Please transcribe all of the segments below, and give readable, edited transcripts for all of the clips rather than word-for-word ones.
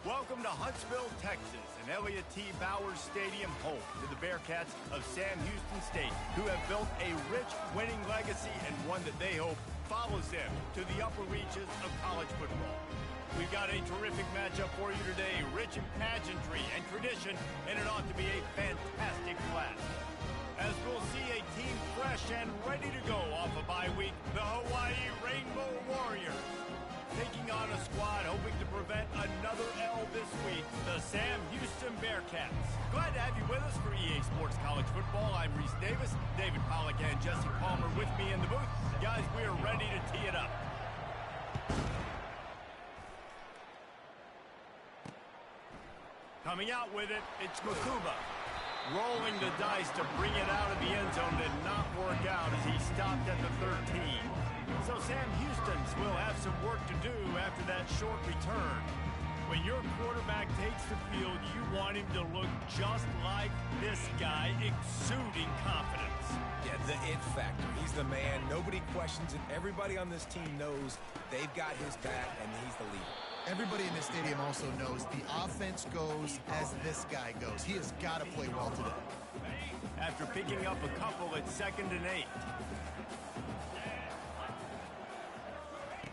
Welcome to Huntsville, Texas, and Elliott T. Bowers Stadium, home to the Bearcats of Sam Houston State, who have built a rich winning legacy and one that they hope follows them to the upper reaches of college football. We've got a terrific matchup for you today, rich in pageantry and tradition, and it ought to be a fantastic clash. As we'll see a team fresh and ready to go off a bye week, the Hawaii Rainbow Warriors. Taking on a squad hoping to prevent another L this week, the Sam Houston Bearcats. Glad to have you with us for EA Sports College Football. I'm Reese Davis, David Pollack and Jesse Palmer with me in the booth. Guys, we are ready to tee it up. Coming out with it, it's Makuba. Rolling the dice to bring it out of the end zone did not work out as he stopped at the 13. So Sam Houston's will have some work to do after that short return. When your quarterback takes the field, you want him to look just like this guy, exuding confidence. Yeah, the it factor. He's the man. Nobody questions it. Everybody on this team knows they've got his back, and he's the leader. Everybody in this stadium also knows the offense goes as this guy goes. He has got to play well today. After picking up a couple at 2nd and 8.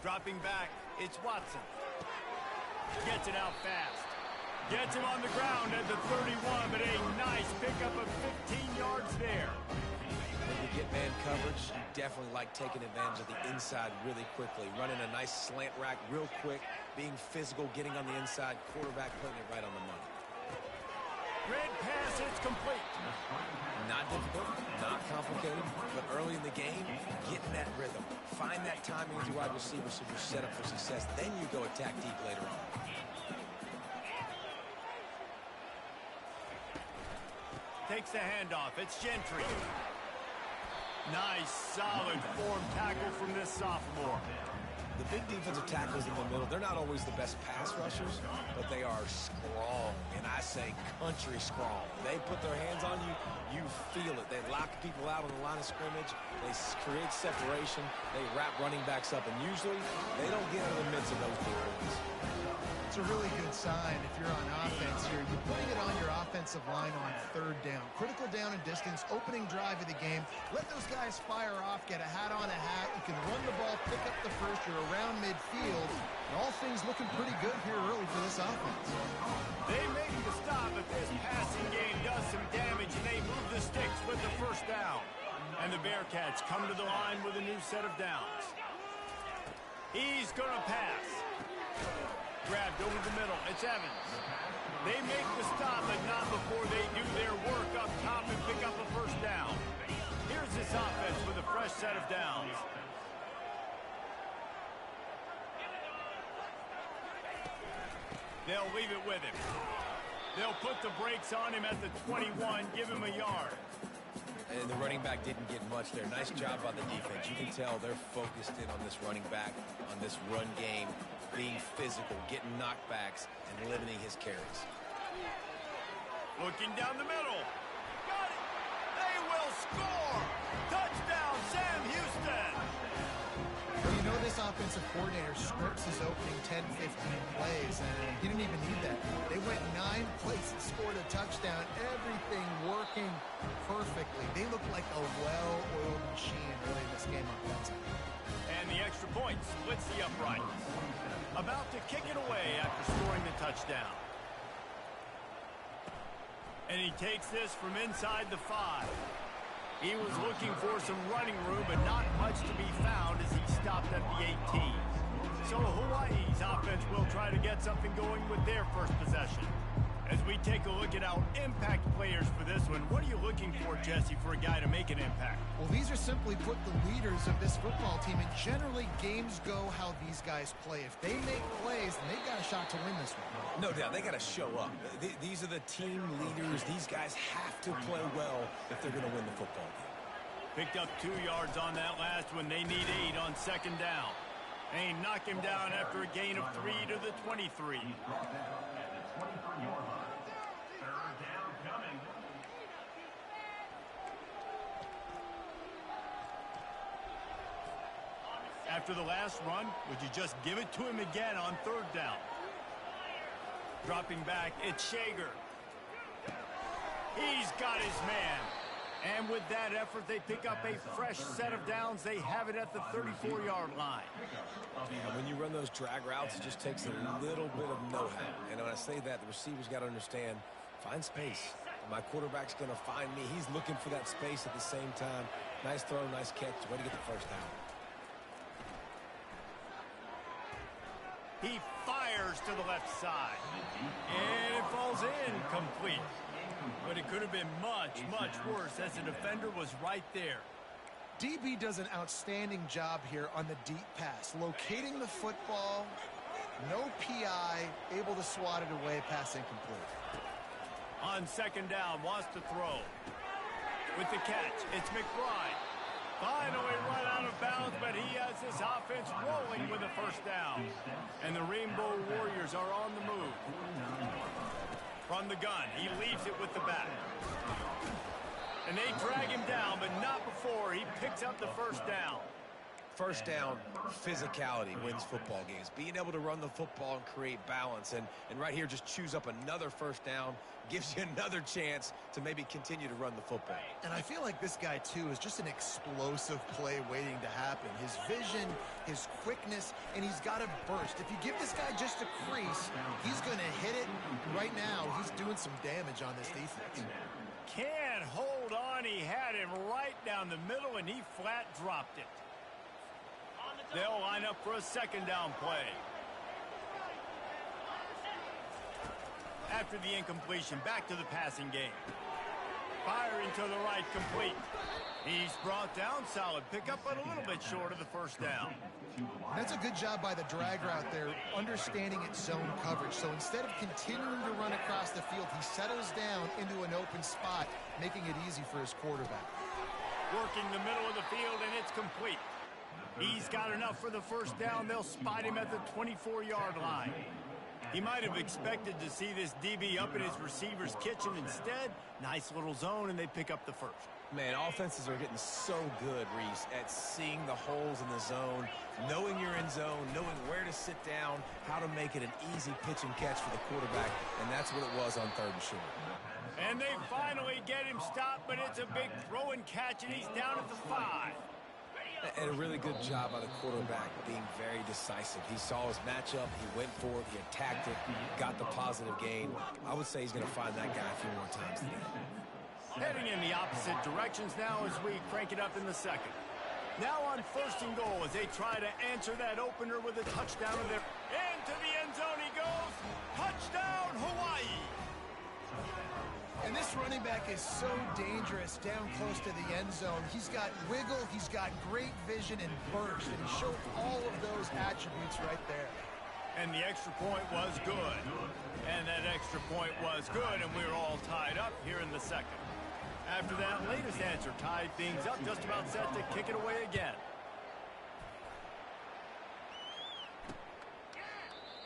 Dropping back, it's Watson. Gets it out fast. Gets him on the ground at the 31, but a nice pickup of 15 yards there. When you get man coverage, you definitely like taking advantage of the inside really quickly. Running a nice slant rack real quick, being physical, getting on the inside, quarterback putting it right on the money. Red pass, it's complete. Not difficult, not complicated, but early in the game, get in that rhythm. Find that timing with your wide receiver so you're set up for success. Then you go attack deep later on. Takes the handoff. It's Gentry. Nice, solid form tackle from this sophomore. The big defensive tackles in the middle, they're not always the best pass rushers, but they are strong, and I say country strong. They put their hands on you, you feel it. They lock people out on the line of scrimmage. They create separation. They wrap running backs up, and usually they don't get into the midst of those big ones. It's a really good sign if you're on offense here. You're putting it on your offensive line on 3rd down. Critical down and distance, opening drive of the game. Let those guys fire off, get a hat on a hat. You can run the ball, pick up the first. You're around midfield. And all things looking pretty good here early for this offense. They make the stop, but this passing game does some damage, and they move the sticks with the first down. And the Bearcats come to the line with a new set of downs. He's going to pass. Grabbed over the middle. It's Evans. They make the stop, but not before they do their work up top and pick up a first down. Here's this offense with a fresh set of downs. They'll leave it with him. They'll put the brakes on him at the 21, give him a yard. And the running back didn't get much there. Nice job by the defense. You can tell they're focused in on this running back, on this run game, being physical, getting knockbacks, and limiting his carries. Looking down the middle. Got it. They will score. Touchdown, Sam Houston. Well, you know this offensive coordinator scripts his opening 10, 15 plays, and he didn't even need that. They went 9 plays and scored a touchdown. Everything working perfectly. They look like a well-oiled machine early in this game offensively. And the extra point splits the uprights. About to kick it away after scoring the touchdown. And he takes this from inside the 5. He was looking for some running room, but not much to be found as he stopped at the 18. So Hawaii's offense will try to get something going with their first possession. As we take a look at our impact players for this one, what are you looking for, Jesse, for a guy to make an impact? Well, these are simply put the leaders of this football team, and generally games go how these guys play. If they make plays, then they've got a shot to win this one. No doubt, they got to show up. These are the team leaders. These guys have to play well if they're going to win the football game. Picked up 2 yards on that last one. They need 8 on 2nd down. They knock him down after a gain of 3 to the 23. After the last run, would you just give it to him again on 3rd down? Dropping back, it's Shager. He's got his man. And with that effort, they pick up a fresh set of downs. They have it at the 34-yard line. And when you run those drag routes, it just takes a little bit of know-how. And when I say that, the receiver's got to understand, find space. My quarterback's going to find me. He's looking for that space at the same time. Nice throw, nice catch. Way to get the first down. He fires to the left side. And it falls in complete. But it could have been much, much worse as the defender was right there. DB does an outstanding job here on the deep pass. Locating the football, no PI, able to swat it away, pass incomplete. On second down, wants to throw. With the catch, it's McBride. Finally run out of bounds, but he has this offense rolling with a first down. And the Rainbow Warriors are on the move. From the gun, he leaves it with the back. And they drag him down, but not before he picks up the first down. First down, physicality wins football games. Being able to run the football and create balance. And right here, just choose up another first down. Gives you another chance to maybe continue to run the football. And I feel like this guy, too, is just an explosive play waiting to happen. His vision, his quickness, and he's got a burst. If you give this guy just a crease, he's going to hit it. Right now, he's doing some damage on this defense. Can't hold on. He had him right down the middle, and he flat dropped it. They'll line up for a second down play. After the incompletion, back to the passing game. Firing to the right, complete. He's brought down, solid pickup, but a little bit short of the first down. That's a good job by the drag route there, understanding its zone coverage. So instead of continuing to run across the field, he settles down into an open spot, making it easy for his quarterback. Working the middle of the field, and it's complete. He's got enough for the first down. They'll spot him at the 24-yard line. He might have expected to see this DB up in his receiver's kitchen. Instead, nice little zone, and they pick up the first. Man, offenses are getting so good, Reese, at seeing the holes in the zone, knowing you're in zone, knowing where to sit down, how to make it an easy pitch and catch for the quarterback, and that's what it was on third and short. And they finally get him stopped, but it's a big throw and catch, and he's down at the 5. And a really good job by the quarterback being very decisive. He saw his matchup, he went for it, he attacked it, got the positive gain. I would say he's going to find that guy a few more times today. Heading in the opposite directions now as we crank it up in the second. Now on first and goal as they try to answer that opener with a touchdown of their... Into the end zone he goes. Touchdown, Hawaii. And this running back is so dangerous down close to the end zone. He's got wiggle, he's got great vision and burst, and he showed all of those attributes right there. And the extra point was good. And that extra point was good, and we're all tied up here in the second. After that latest answer tied things up, just about set to kick it away again.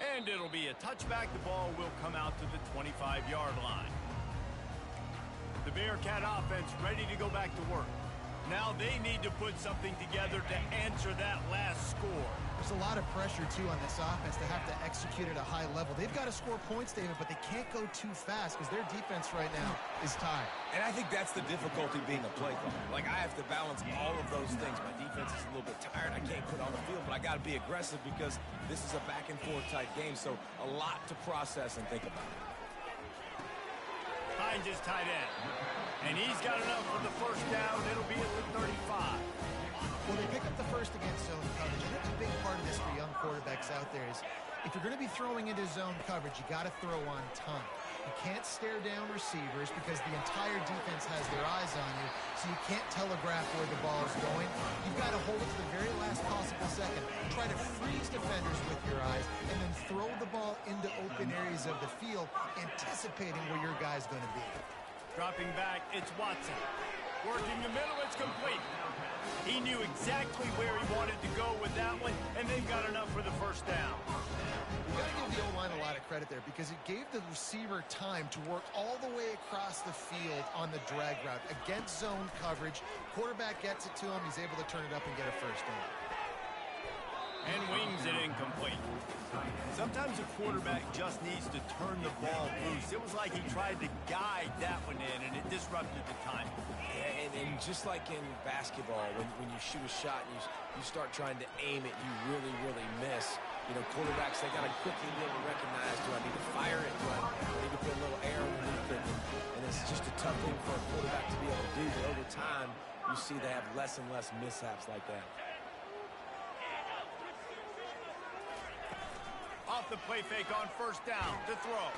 And it'll be a touchback. The ball will come out to the 25-yard line. The Bearcat offense ready to go back to work. Now they need to put something together to answer that last score. There's a lot of pressure, too, on this offense to have to execute at a high level. They've got to score points, David, but they can't go too fast because their defense right now is tired. And I think that's the difficulty being a play caller. Like, I have to balance all of those things. My defense is a little bit tired. I can't put on the field, but I got to be aggressive because this is a back-and-forth type game, so a lot to process and think about. Finds his tight end. And he's got enough for the first down. It'll be at the 35. Well, they pick up the first against zone coverage. I think a big part of this for young quarterbacks out there is if you're going to be throwing into zone coverage, you got to throw on time. You can't stare down receivers because the entire defense has their eyes on you, so you can't telegraph where the ball is going. You've got to hold it to the very last possible second. Try to freeze defenders with your eyes, and then throw the ball into open areas of the field, anticipating where your guy's going to be. Dropping back, it's Watson. Working the middle, it's complete. He knew exactly where he wanted to go with that one, and they've got enough for the first down. You got to give the O-line a lot of credit there because it gave the receiver time to work all the way across the field on the drag route against zone coverage. Quarterback gets it to him. He's able to turn it up and get a first down. And wings it incomplete. Sometimes a quarterback just needs to turn the ball loose. It was like he tried to guide that one in, and it disrupted the time. And just like in basketball, when you shoot a shot and you start trying to aim it, you really, really miss. You know, quarterbacks, they got to quickly be able to recognize, do I need to fire it? Do I need to put a little air underneath it? And it's just a tough thing for a quarterback to be able to do. But over time, you see they have less and less mishaps like that. Off the play fake on first down to throw.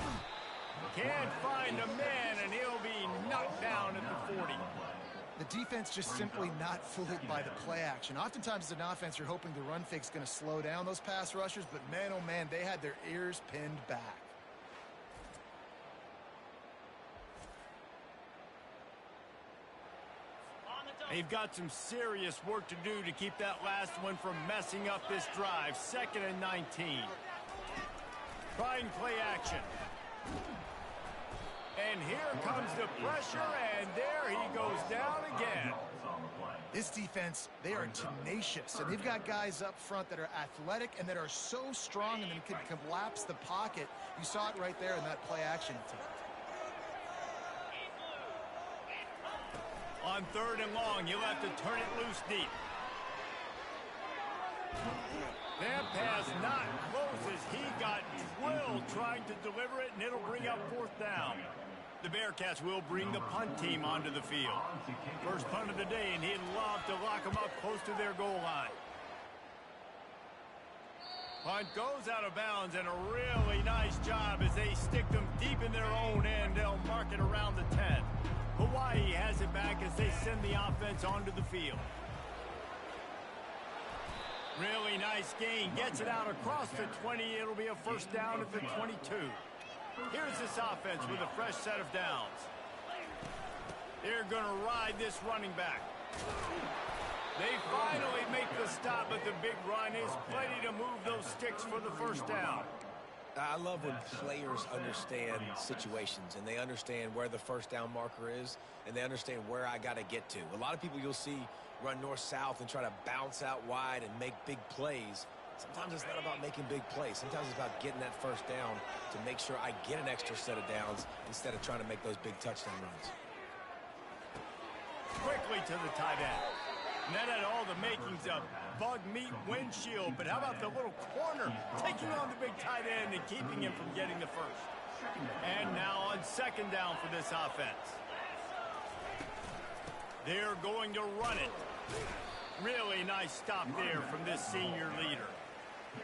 Can't find a man, and he'll be knocked down at the 40. The defense just simply not fooled by the play action. Oftentimes as an offense, you're hoping the run fake's going to slow down those pass rushers, but man, oh man, they had their ears pinned back. They've got some serious work to do to keep that last one from messing up this drive. 2nd and 19. Trying play action. And here comes the pressure, and there he goes down again. This defense, they are tenacious, and they've got guys up front that are athletic and that are so strong and then can collapse the pocket. You saw it right there in that play action attempt. On 3rd and long, you'll have to turn it loose deep. That pass not close as he got drilled trying to deliver it, and it'll bring up 4th down. The Bearcats will bring the punt team onto the field. First punt of the day, and he'd love to lock them up close to their goal line. Punt goes out of bounds, and a really nice job as they stick them deep in their own end. They'll mark it around the 10. Hawaii has it back as they send the offense onto the field. Really nice gain. Gets it out across the 20. It'll be a first down at the 22. Here's this offense with a fresh set of downs. They're going to ride this running back. They finally make the stop, but the big run is plenty to move those sticks for the first down. I love when players understand situations and they understand where the first down marker is and they understand where I got to get to. A lot of people you'll see run north-south and try to bounce out wide and make big plays. Sometimes it's not about making big plays. Sometimes it's about getting that first down to make sure I get an extra set of downs instead of trying to make those big touchdown runs. Quickly to the tight end. And that had all the makings of bug meat windshield. But how about the little corner taking on the big tight end and keeping him from getting the first? And now on 2nd down for this offense. They're going to run it. Really nice stop there from this senior leader.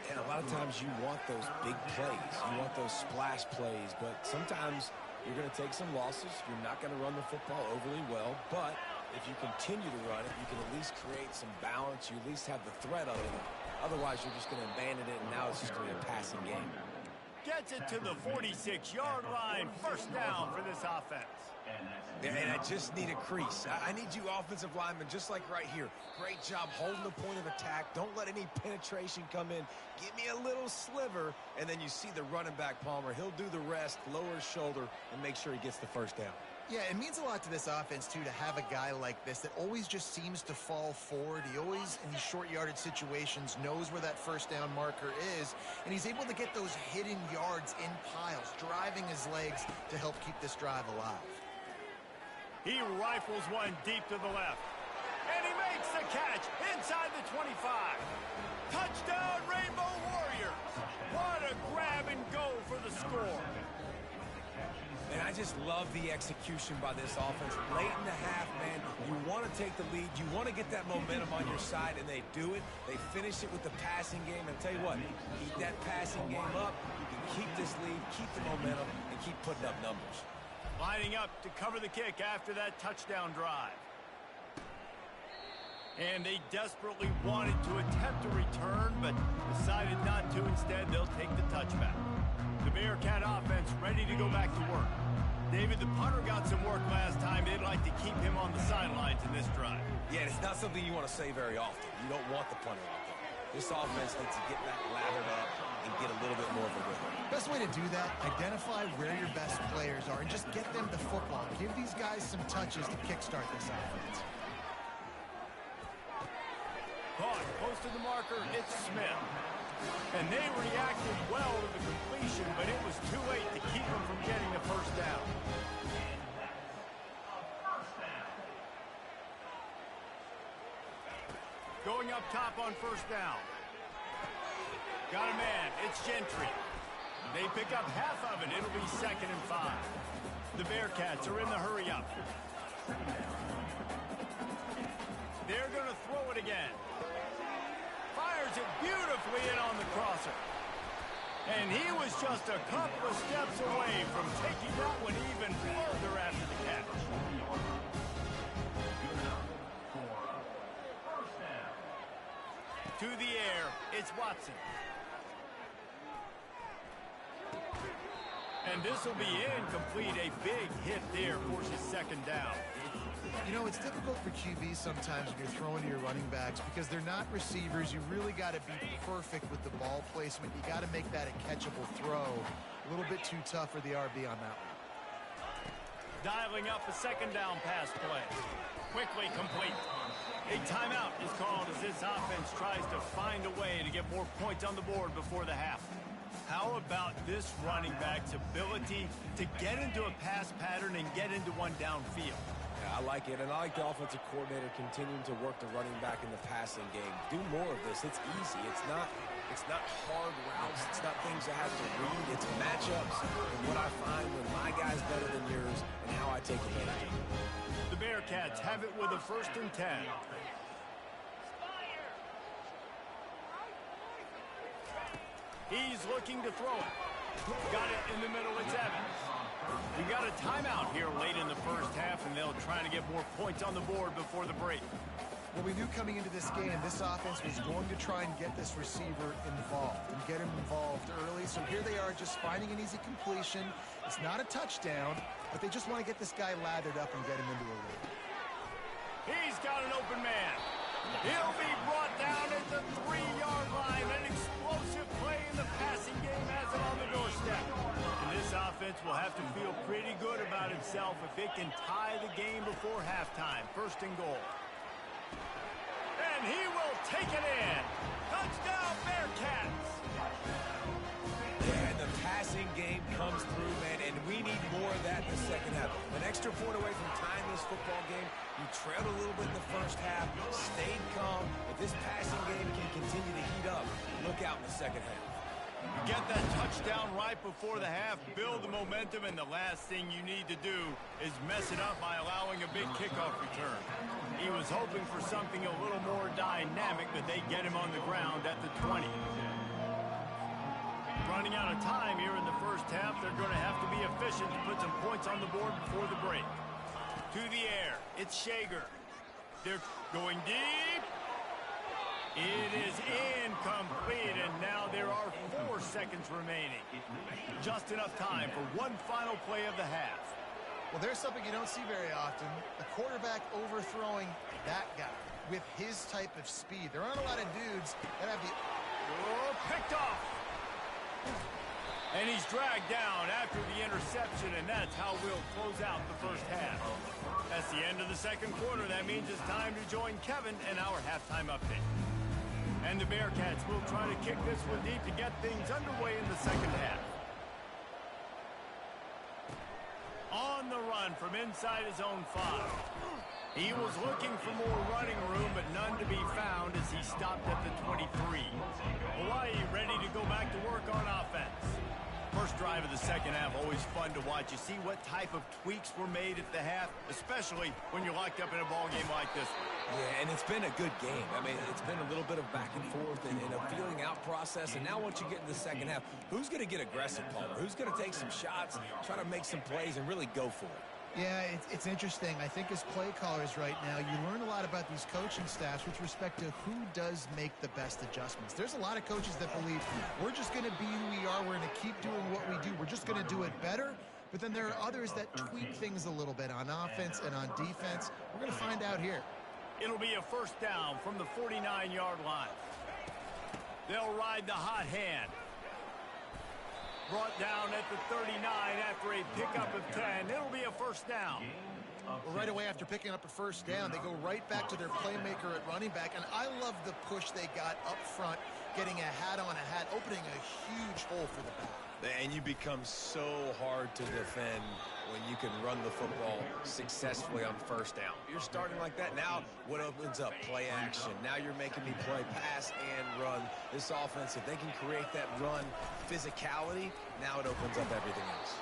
And a lot of times you want those big plays. You want those splash plays. But sometimes you're going to take some losses. You're not going to run the football overly well. But if you continue to run it, you can at least create some balance. You at least have the threat of it. Otherwise, you're just going to abandon it, and now it's just going to be a passing game. Gets it to the 46-yard line. First down for this offense. And I just need a crease. I need you offensive linemen, just like right here. Great job holding the point of attack. Don't let any penetration come in. Give me a little sliver, and then you see the running back, Palmer. He'll do the rest, lower his shoulder, and make sure he gets the first down. Yeah, it means a lot to this offense, too, to have a guy like this that always just seems to fall forward. He always, in these short yardage situations, knows where that first down marker is, and he's able to get those hidden yards in piles, driving his legs to help keep this drive alive. He rifles one deep to the left. And he makes the catch inside the 25. Touchdown, Rainbow Warriors. What a grab and go for the score. And I just love the execution by this offense. Late in the half, man, you want to take the lead. You want to get that momentum on your side, and they do it. They finish it with the passing game. And tell you what, keep that passing game up. You can keep this lead, keep the momentum, and keep putting up numbers. Lining up to cover the kick after that touchdown drive. And they desperately wanted to attempt a return, but decided not to. Instead, they'll take the touchback. The Bearcat offense ready to go back to work. David, the punter got some work last time. They'd like to keep him on the sidelines in this drive. Yeah, it's not something you want to say very often. You don't want the punter out there. This offense needs to get back lathered up and get a little bit more of a rhythm. Best way to do that, identify where your best players are and just get them the football. Give these guys some touches to kickstart this offense. Caught close to the marker, it's Smith. And they reacted well to the completion, but it was too late to keep them from getting the first down. Going up top on first down. Got a man, it's Gentry. They pick up half of it, it'll be 2nd and 5. The Bearcats are in the hurry-up. They're going to throw it again. Fires it beautifully in on the crosser. And he was just a couple of steps away from taking that one even further after the catch. To the air, it's Watson. And this will be incomplete. A big hit there forces 2nd down. You know, it's difficult for QBs sometimes when you're throwing to your running backs because they're not receivers. You really got to be perfect with the ball placement. You got to make that a catchable throw. A little bit too tough for the RB on that one. Dialing up a 2nd down pass play. Quickly complete. A timeout is called as this offense tries to find a way to get more points on the board before the half. How about this running back's ability to get into a pass pattern and get into one downfield? Yeah, I like it, and I like the offensive coordinator continuing to work the running back in the passing game. Do more of this. It's easy. It's not hard routes. It's not things I have to read. It's matchups and what I find when my guy's better than yours and how I take advantage of it. The Bearcats have it with a 1st and 10. He's looking to throw it. Got it in the middle, it's Evans. We got a timeout here late in the first half, and they'll try to get more points on the board before the break. Well, we knew coming into this game, this offense was going to try and get this receiver involved and get him involved early. So here they are just finding an easy completion. It's not a touchdown, but they just want to get this guy lathered up and get him into a lead. He's got an open man. He'll be brought down at the 3-yard line. An explosive play in the passing game has it on the doorstep. And this offense will have to feel pretty good about itself if it can tie the game before halftime. 1st and goal. And he will take it in. Touchdown, Bearcats. Yeah, and the passing game comes through, man, and we need more of that in the second half. An extra point away from tying this football game. You trailed a little bit in the first half, stayed calm. If this passing game can continue to heat up, look out in the second half. You get that touchdown right before the half, build the momentum, and the last thing you need to do is mess it up by allowing a big kickoff return. He was hoping for something a little more dynamic, but they get him on the ground at the 20. Running out of time here in the first half, they're going to have to be efficient to put some points on the board before the break. To the air, it's Shager. They're going deep. It is incomplete, and now there are 4 seconds remaining. Just enough time for one final play of the half. Well, there's something you don't see very often. The quarterback overthrowing that guy with his type of speed. There aren't a lot of dudes that have the... Oh, picked off. And he's dragged down after the interception, and that's how we'll close out the first half. That's the end of the second quarter. That means it's time to join Kevin and our halftime update. And the Bearcats will try to kick this one deep to get things underway in the second half. On the run from inside his own 5. He was looking for more running room, but none to be found as he stopped at the 23. Hawaii ready to go back to work on offense. First drive of the second half, always fun to watch. You see what type of tweaks were made at the half, especially when you're locked up in a ball game like this. Yeah, and it's been a good game. I mean, it's been a little bit of back and forth and a feeling out process. And now once you get in the second half, who's going to get aggressive, Palmer? Who's going to take some shots, try to make some plays, and really go for it? Yeah, it's interesting. I think as play callers right now, you learn a lot about these coaching staffs with respect to who does make the best adjustments. There's a lot of coaches that believe we're just going to be who we are. We're going to keep doing what we do. We're just going to do it better. But then there are others that tweak things a little bit on offense and on defense. We're going to find out here. It'll be a first down from the 49-yard line. They'll ride the hot hand. brought down at the 39 after a pickup of 10. It'll be a first down. Well, right away after picking up a first down, they go right back to their playmaker at running back. And I love the push they got up front, getting a hat on a hat, opening a huge hole for the back. And you become so hard to defend when you can run the football successfully on first down. You're starting like that. Now what opens up? Play action. Now you're making me play pass and run. This offense, if they can create that run physicality, now it opens up everything else.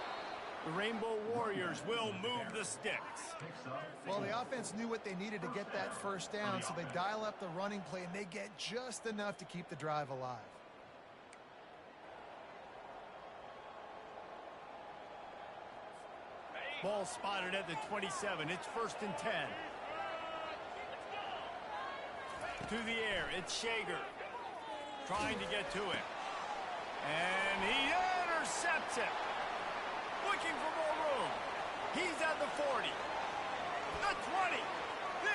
The Rainbow Warriors will move the sticks. Well, the offense knew what they needed to get that first down, so they dial up the running play, and they get just enough to keep the drive alive. Ball spotted at the 27. It's 1st and 10. To the air, it's Shager. Trying to get to it. And he intercepts it. Looking for more room. He's at the 40. The 20.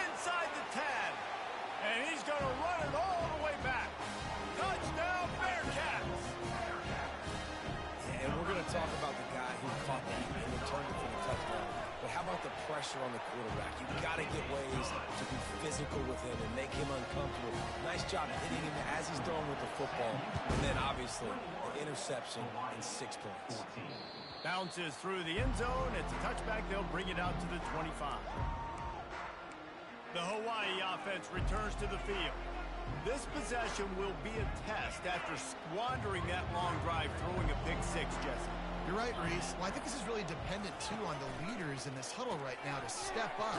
Inside the 10. And he's going to run it all the way back. Touchdown, Bearcats. And we're going to talk about the guy who caught that and returned it for the touchdown. But how about the pressure on the quarterback? You've got to get ways to be physical with him and make him uncomfortable. Nice job hitting him as he's throwing with the football. And then, obviously, the interception and 6 points. Bounces through the end zone. It's a touchback. They'll bring it out to the 25. The Hawaii offense returns to the field. This possession will be a test after squandering that long drive, throwing a pick six, Jesse. You're right, Reese. Well, I think this is really dependent, too, on the leaders in this huddle right now to step up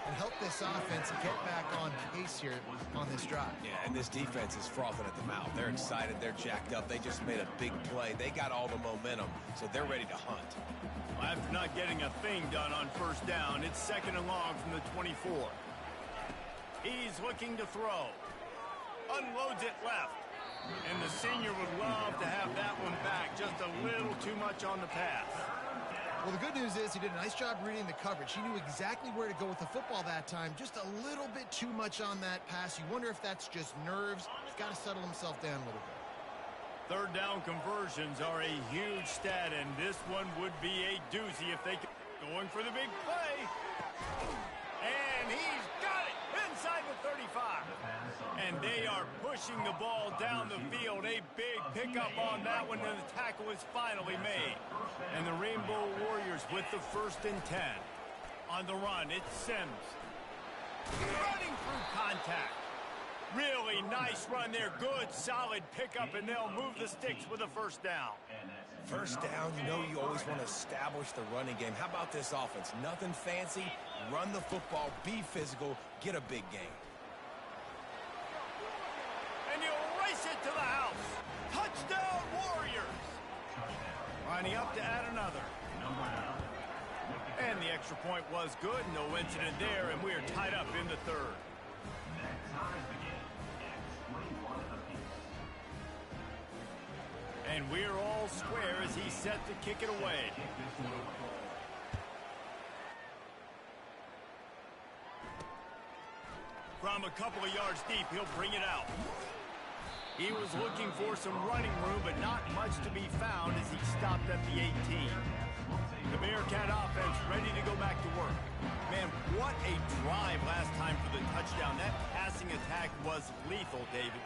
and help this offense get back on pace here on this drive. Yeah, and this defense is frothing at the mouth. They're excited. They're jacked up. They just made a big play. They got all the momentum, so they're ready to hunt. After not getting a thing done on first down, it's 2nd and long from the 24. He's looking to throw. Unloads it left. And the senior would love to have that one back. Just a little too much on the pass. Well, the good news is he did a nice job reading the coverage. He knew exactly where to go with the football that time. Just a little bit too much on that pass. You wonder if that's just nerves. He's got to settle himself down a little bit. 3rd down conversions are a huge stat, and this one would be a doozy if they could. Going for the big play. And he's got it inside the 35. And they are pushing the ball down the field. A big pickup on that one, and the tackle is finally made. And the Rainbow Warriors with the 1st and 10. On the run, it's Sims. Running through contact. Really nice run there. Good, solid pickup, and they'll move the sticks with a 1st down. First down, you know you always want to establish the running game. How about this offense? Nothing fancy. Run the football, be physical, get a big gain. And you'll race it to the house. Touchdown, Warriors. Lining up to add another. And the extra point was good. No incident there, and we are tied up in the 3rd. And we're all square as he's set to kick it away. From a couple of yards deep, he'll bring it out. He was looking for some running room, but not much to be found as he stopped at the 18. The Bearcat offense ready to go back to work. Man, what a drive last time for the touchdown. That passing attack was lethal, David.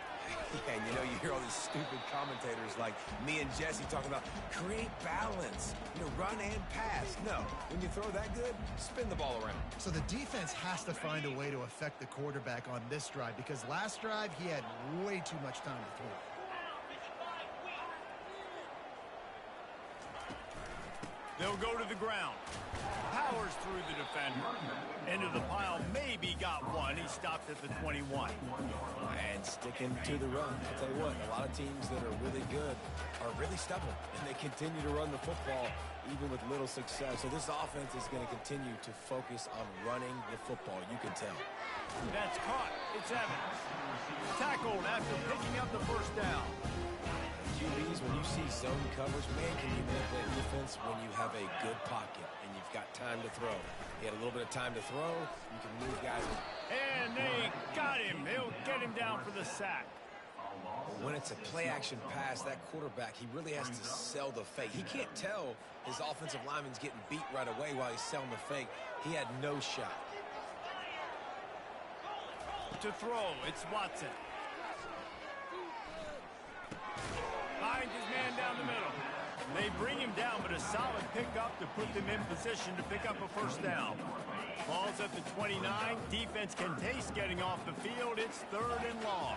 Yeah, and you know, you hear all these stupid commentators like me and Jesse talking about create balance, you know, run and pass. No, when you throw that good, spin the ball around. So the defense has to find a way to affect the quarterback on this drive because last drive he had way too much time to throw. They'll go to the ground. Powers through the defender. Into the pile, maybe got one. He stopped at the 21. And sticking to the run. I'll tell you what, a lot of teams that are really good are really stubborn. And they continue to run the football even with little success. So this offense is going to continue to focus on running the football. You can tell. That's caught. It's Evans. Tackled after picking up the 1st down. QBs, when you see zone coverage, man, can you manipulate defense when you have a good pocket and you've got time to throw. He had a little bit of time to throw. You can move guys. And they got him. They'll get him down for the sack. When it's a play-action pass, that quarterback, he really has to sell the fake. He can't tell his offensive lineman's getting beat right away while he's selling the fake. He had no shot. To throw, it's Watson. Finds his man down the middle. They bring him down, but a solid pickup to put them in position to pick up a first down. Ball's at the 29. Defense can taste getting off the field. It's 3rd and long.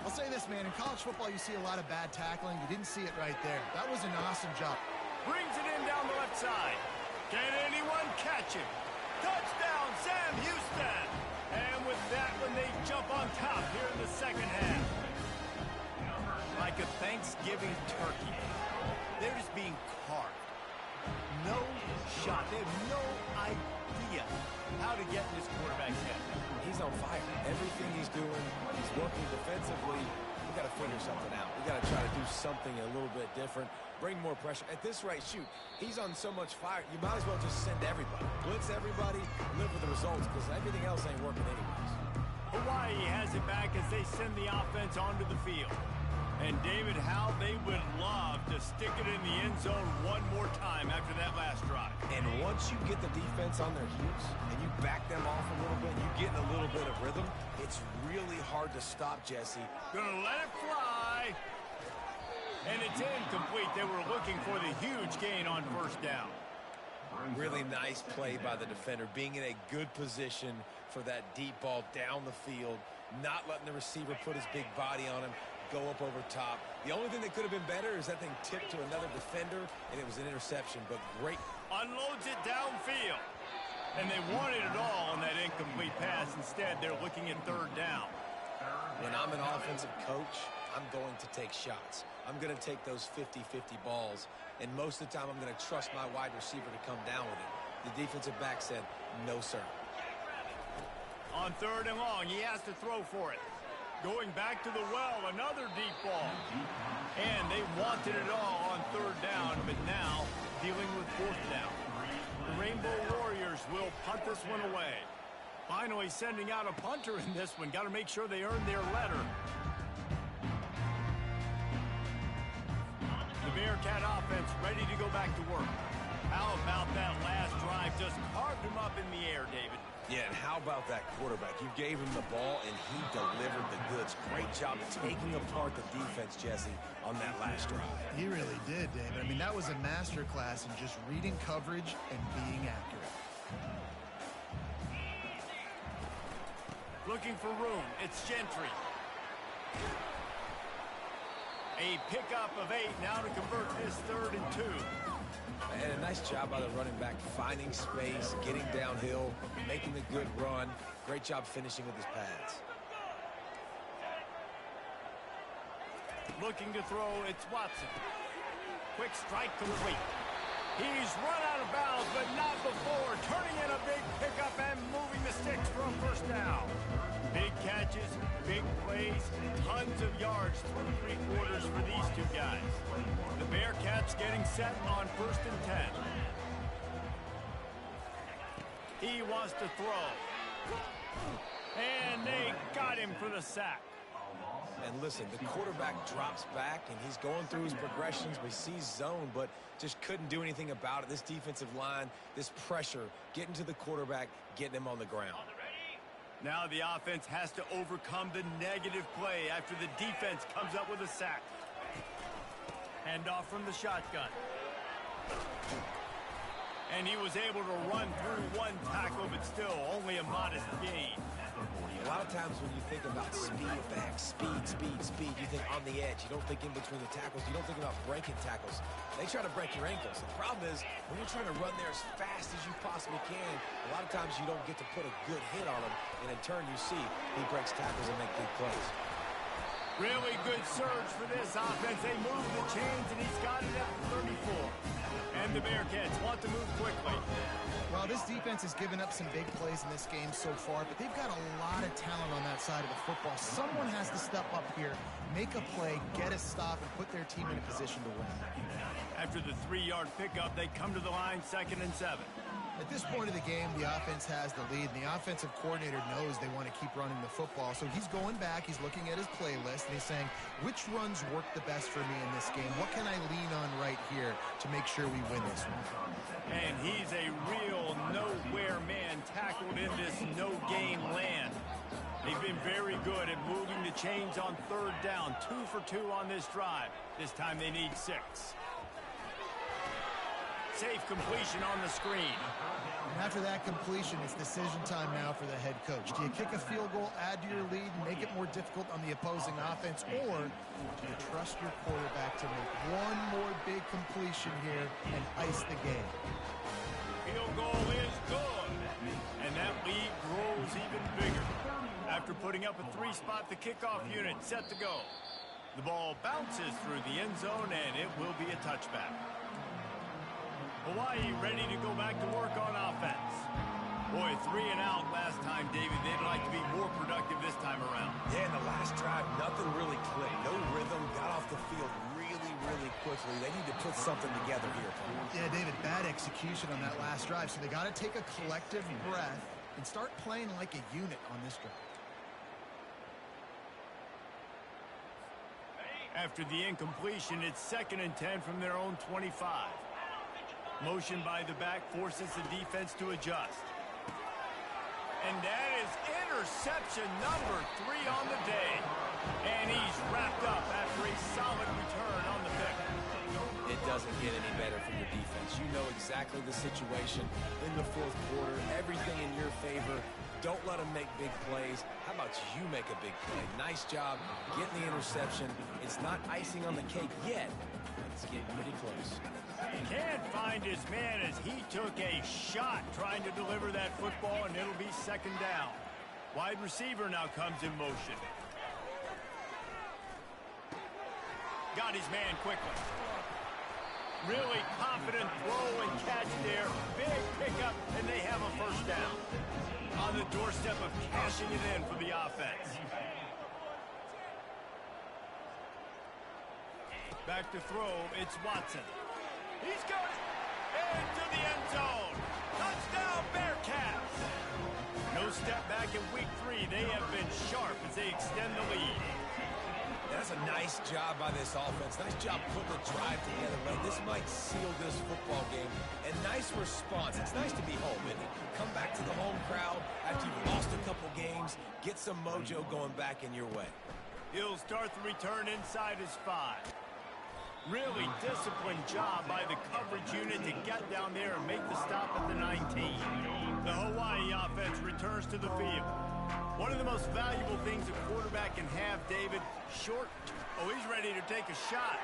I'll say this, man. In college football, you see a lot of bad tackling. You didn't see it right there. That was an awesome job. Brings it in down the left side. Can anyone catch him? Touchdown, Sam Houston! And with that one, they jump on top here in the second half. Like a Thanksgiving turkey. They're just being carved. No shot. They have no idea how to get in this quarterback's head. He's on fire. Everything he's doing, he's working defensively. We got to figure something out. We got to try to do something a little bit different. Bring more pressure. At this rate, shoot, he's on so much fire, you might as well just send everybody. Blitz everybody, live with the results, because everything else ain't working anyways. Hawaii has it back as they send the offense onto the field. And David, how they would love to stick it in the end zone one more time after that last drive. And once you get the defense on their heels and you back them off a little bit, you get in a little bit of rhythm, it's really hard to stop, Jesse. Gonna let it fly. And it's incomplete. They were looking for the huge gain on first down. Really nice play by the defender, being in a good position for that deep ball down the field, not letting the receiver put his big body on him, go up over top. The only thing that could have been better is that thing tipped to another defender, and it was an interception, but great. Unloads it downfield. And they wanted it all on that incomplete pass. Instead, they're looking at 3rd down. When I'm an offensive coach, I'm going to take shots. I'm going to take those 50-50 balls, and most of the time I'm going to trust my wide receiver to come down with it. The defensive back said, no, sir. On 3rd and long, he has to throw for it. Going back to the well, another deep ball. And they wanted it all on 3rd down, but now dealing with 4th down. The Rainbow Warriors will punt this one away. Finally sending out a punter in this one. Got to make sure they earn their letter. The Bearcat offense ready to go back to work. How about that last drive? Just carved him up in the air, David. Yeah, and how about that quarterback? You gave him the ball, and he delivered the goods. Great job taking apart the defense, Jesse, on that last drive. He really did, David. I mean, that was a masterclass in just reading coverage and being accurate. Looking for room. It's Gentry. A pickup of 8 now to convert this 3rd and 2. And a nice job by the running back, finding space, getting downhill, making a good run. Great job finishing with his pads. Looking to throw, it's Watson. Quick strike complete. He's run out of bounds, but not before. Turning in a big pickup and moving the sticks for a first down. Big catches, big plays, tons of yards through 3 quarters for these two guys. The Bearcats getting set on 1st and 10. He wants to throw. And they got him for the sack. And listen, the quarterback drops back, and he's going through his progressions. We see zone, but just couldn't do anything about it. This defensive line, this pressure, getting to the quarterback, getting him on the ground. Now the offense has to overcome the negative play after the defense comes up with a sack. Handoff from the shotgun. And he was able to run through 1 tackle, but still only a modest gain. A lot of times when you think about speed back, speed, you think on the edge. You don't think in between the tackles. You don't think about breaking tackles. They try to break your ankles. The problem is when you're trying to run there as fast as you possibly can, a lot of times you don't get to put a good hit on him, and in turn you see he breaks tackles and makes big plays. Really good surge for this offense. They move the chains, and he's got it at 34. And the Bearcats want to move quickly. Well, this defense has given up some big plays in this game so far, but they've got a lot of talent on that side of the football. Someone has to step up here, make a play, get a stop, and put their team in a position to win. After the 3-yard pickup, they come to the line 2nd and 7. At this point of the game, the offense has the lead, and the offensive coordinator knows they want to keep running the football. So he's going back, he's looking at his playlist, and he's saying, which runs work the best for me in this game? What can I lean on right here to make sure we win this one? And he's a real nowhere man tackled in this no-gain land. They've been very good at moving the chains on third down. 2 for 2 on this drive. This time they need 6. Safe completion on the screen. And after that completion, it's decision time now for the head coach. Do you kick a field goal, add to your lead, and make it more difficult on the opposing offense, or do you trust your quarterback to make one more big completion here and ice the game? Field goal is good, and that lead grows even bigger. After putting up a 3-spot, the kickoff unit set to go. The ball bounces through the end zone, and it will be a touchback. Hawaii ready to go back to work on offense. Boy, 3 and out last time, David. They'd like to be more productive this time around. Yeah, in the last drive, nothing really clicked. No rhythm, got off the field really quickly. They need to put something together here. Yeah, David, bad execution on that last drive. So they got to take a collective breath and start playing like a unit on this drive. After the incompletion, it's 2nd and 10 from their own 25. Motion by the back forces the defense to adjust. And that is interception number 3 on the day. And he's wrapped up after a solid return on the pick. It doesn't get any better for your defense. You know exactly the situation in the 4th quarter. Everything in your favor. Don't let them make big plays. How about you make a big play? Nice job getting the interception. It's not icing on the cake yet. It's getting pretty close. Can't find his man as he took a shot trying to deliver that football, and it'll be 2nd down. Wide receiver now comes in motion. Got his man quickly. Really confident throw and catch there. Big pickup, and they have a 1st down. On the doorstep of cashing it in for the offense. Back to throw, it's Watson. He's got it into the end zone. Touchdown, Bearcats. No step back in week 3. They have been sharp as they extend the lead. That's a nice job by this offense. Nice job putting the drive together, man. This might seal this football game. And nice response. It's nice to be home, isn't it? Come back to the home crowd after you've lost a couple games. Get some mojo going back in your way. He'll start the return inside his 5. Really disciplined job by the coverage unit to get down there and make the stop at the 19. The Hawaii offense returns to the field. One of the most valuable things a quarterback can have, David, short. Oh, he's ready to take a shot.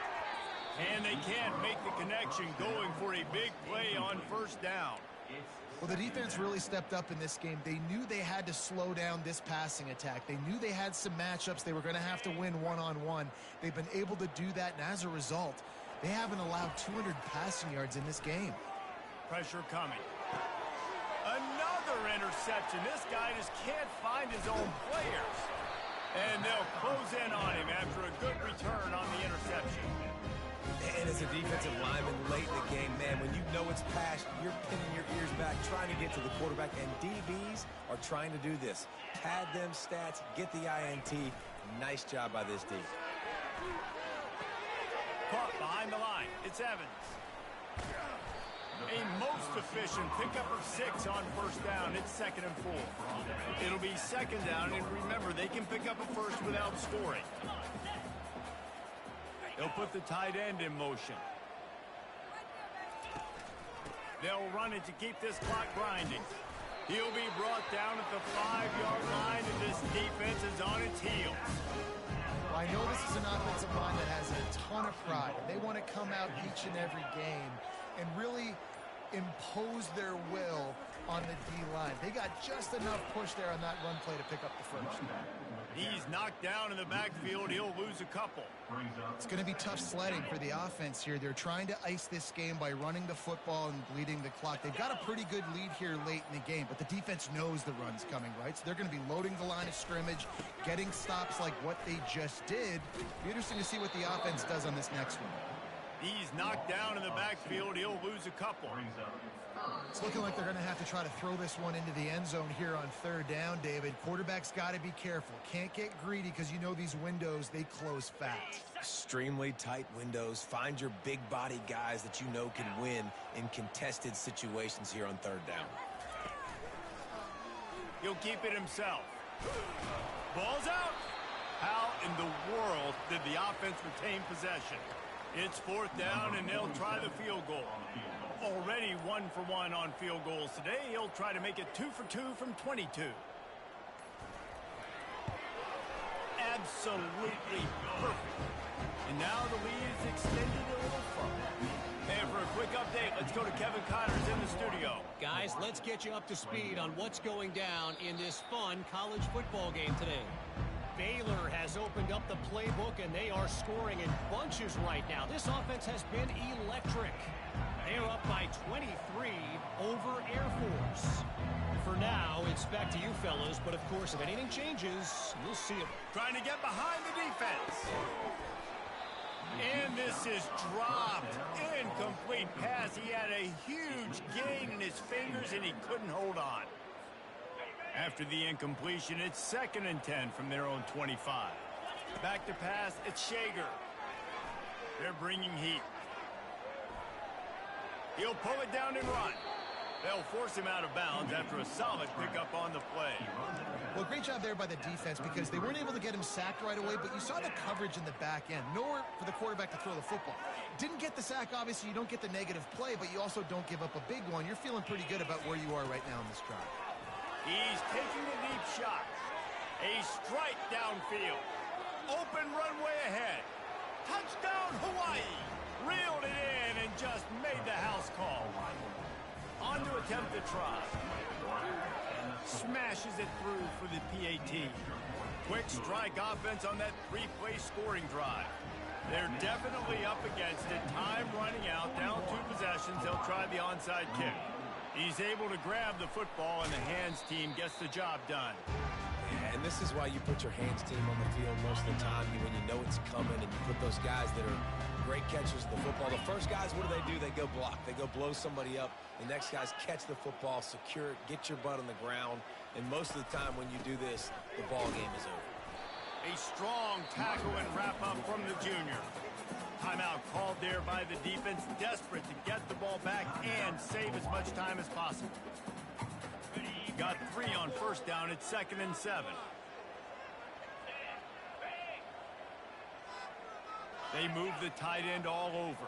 And they can't make the connection, going for a big play on 1st down. Well, the defense really stepped up in this game. They knew they had to slow down this passing attack. They knew they had some matchups they were going to have to win one-on-one. They've been able to do that, and as a result, they haven't allowed 200 passing yards in this game. Pressure coming. Another interception. This guy just can't find his own players. And they'll close in on him after a good return on the interception. And as a defensive lineman late in the game, man, when you know it's past, you're pinning your ears back, trying to get to the quarterback, and DBs are trying to do this. Pad them stats, get the INT. Nice job by this D. Caught behind the line. It's Evans. A most efficient pickup of 6 on 1st down. It's 2nd and 4. It'll be 2nd down, and remember, they can pick up a 1st without scoring. They'll put the tight end in motion. They'll run it to keep this clock grinding. He'll be brought down at the 5-yard line, and this defense is on its heels. Well, I know this is an offensive line that has a ton of pride. They want to come out each and every game and really impose their will on the D-line. They got just enough push there on that run play to pick up the 1st. He's knocked down in the backfield. He'll lose a couple. It's going to be tough sledding for the offense here. They're trying to ice this game by running the football and bleeding the clock. They've got a pretty good lead here late in the game, but the defense knows the run's coming, right? So they're going to be loading the line of scrimmage, getting stops like what they just did. Be interesting to see what the offense does on this next one. He's knocked down in the backfield. He'll lose a couple. It's looking like they're going to have to try to throw this one into the end zone here on third down, David. Quarterback's got to be careful. Can't get greedy because you know these windows, they close fast. Extremely tight windows. Find your big body guys that you know can win in contested situations here on third down. He'll keep it himself. Ball's out. How in the world did the offense retain possession? It's fourth down, and they'll try the field goal. Already 1 for 1 on field goals today. He'll try to make it 2 for 2 from 22. Absolutely perfect. And now the lead is extended a little further. And for a quick update, let's go to Kevin Connors in the studio. Guys, let's get you up to speed on what's going down in this fun college football game today. Baylor has opened up the playbook, and they are scoring in bunches right now. This offense has been electric. They're up by 23 over Air Force. For now, it's back to you fellas, but of course, if anything changes, you'll see it. Trying to get behind the defense. And this is dropped. Incomplete pass. He had a huge gain in his fingers, and he couldn't hold on. After the incompletion, it's 2nd and 10 from their own 25. Back to pass, it's Shager. They're bringing heat. He'll pull it down and run. They'll force him out of bounds after a solid pickup on the play. Well, great job there by the defense because they weren't able to get him sacked right away, but you saw the coverage in the back end. Nowhere for the quarterback to throw the football. Didn't get the sack, obviously. You don't get the negative play, but you also don't give up a big one. You're feeling pretty good about where you are right now in this drive. He's taking a deep shot. A strike downfield. Open runway ahead. Touchdown, Hawaii. Reeled it in and just made the house call. On to attempt the try. Smashes it through for the PAT. Quick strike offense on that 3-play scoring drive. They're definitely up against it. Time running out. Down 2 possessions. They'll try the onside kick. He's able to grab the football, and the hands team gets the job done. Yeah, and this is why you put your hands team on the field most of the time when you know it's coming, and you put those guys that are great catchers of the football. The first guys, what do? They go block. They go blow somebody up. The next guys catch the football, secure it, get your butt on the ground. And most of the time when you do this, the ball game is over. A strong tackle and wrap-up from the junior. Timeout called there by the defense, desperate to get the ball back and save as much time as possible. Got 3 on first down. It's 2nd and 7. They move the tight end all over.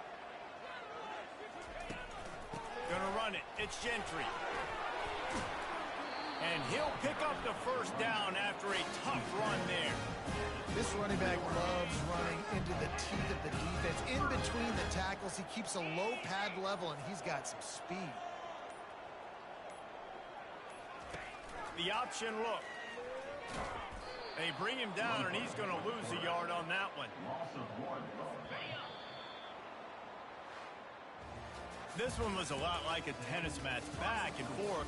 Gonna run it. It's Gentry. And he'll pick up the first down after a tough run there. This running back loves running into the teeth of the defense. In between the tackles, he keeps a low pad level, and he's got some speed. The option look. They bring him down, and he's going to lose a yard on that one. This one was a lot like a tennis match, back and forth.